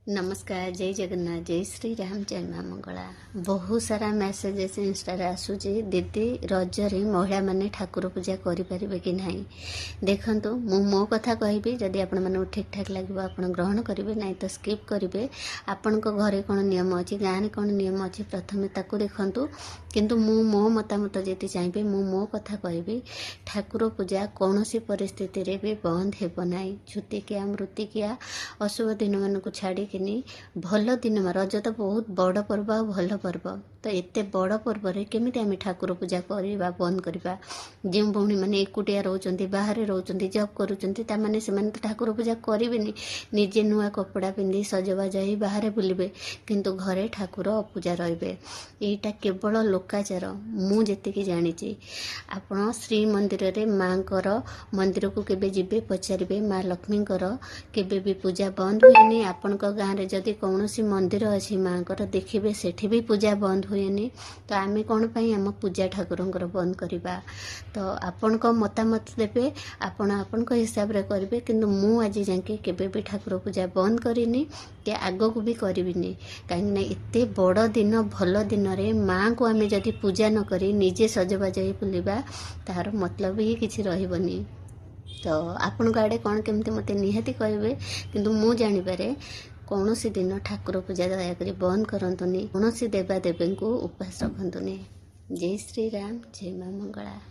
नमस्कार, जय जगन्नाथ, जय श्री राम, जय माँ मंगला। बहुत सारा मेसेजेस इंस्टा आसूची दीदी रजरे महिला माने ठाकुर पूजा करें कि नहीं। देखंतु मु मो कथा कहबी, जदि आपण माने ठीक ठाक लगे आपण ग्रहण करेंगे, नहीं तो स्किप करेंगे। आपण घरे कौन नियम अच्छी, गाँव कौन नियम अच्छी, प्रथमे ताकू देखंतु। किंतु मु मो मतामत जी चाहिए मु मो कथा कहबी, ठाकुर पूजा कौन सी परिस्थिति रे भी बंद हेब नाही। छुतिकिया मृतिकिया अशुभ दिन मान को छाड़ी भल दिन रज तो बहुत बड़ पर्व आ भल पर्व, तो एते बड़ पर्व रे केमिति आमे ठाकुर पूजा करबा बंद करबा। जो भौणी मैंने एकुटिया रोचंती, बाहर रोचंती, जॉब करूचंती, ता माने सेमाने तो ठाकुर पूजा करेनि। निजे नुआ कपड़ा पिंधि सजबाज होई बाहर बुलबे, किंतु घरे ठाकुर अपूजा रहिबे। एटा केवल लोकाचार। मु जेतिकी जानिची आपण श्री मंदिर रे मांकर मंदिर को केबे जिबे पचारिबे, माँ लक्ष्मीकर केबे भी पूजा बंद हुएनी। आपण गाँव में जदि कौन सी मंदिर अच्छी माँकर देखिए सेठी भी पूजा बंद हुएनी, तो आमे कौन पाई आम पूजा ठाकुरंकर बंद करवा। तो आपण मतामत देवे, आपण आपण हिसाब रे करेंगे, किंतु मु आज जाके केबे भी ठाकुर पूजा बंद करिनी कि आगो को भी करिनी। कहीं एते बड़ दिन भल दिन रे माँ को आमे जदि पूजा न करी निजे सजबाज होई बुलिबा, तार मतलब ही किछि रहिबनी। तो आपण आड़े कौन केमती मते निहाती कहबे, किंतु मु जानि पारे कौन सी दिन ठाकुर पूजा दयाकरी बंद करंतुनी, कौन सी देवा देवी को उपास रखंतुनी। जय श्री राम, जय माँ मंगला।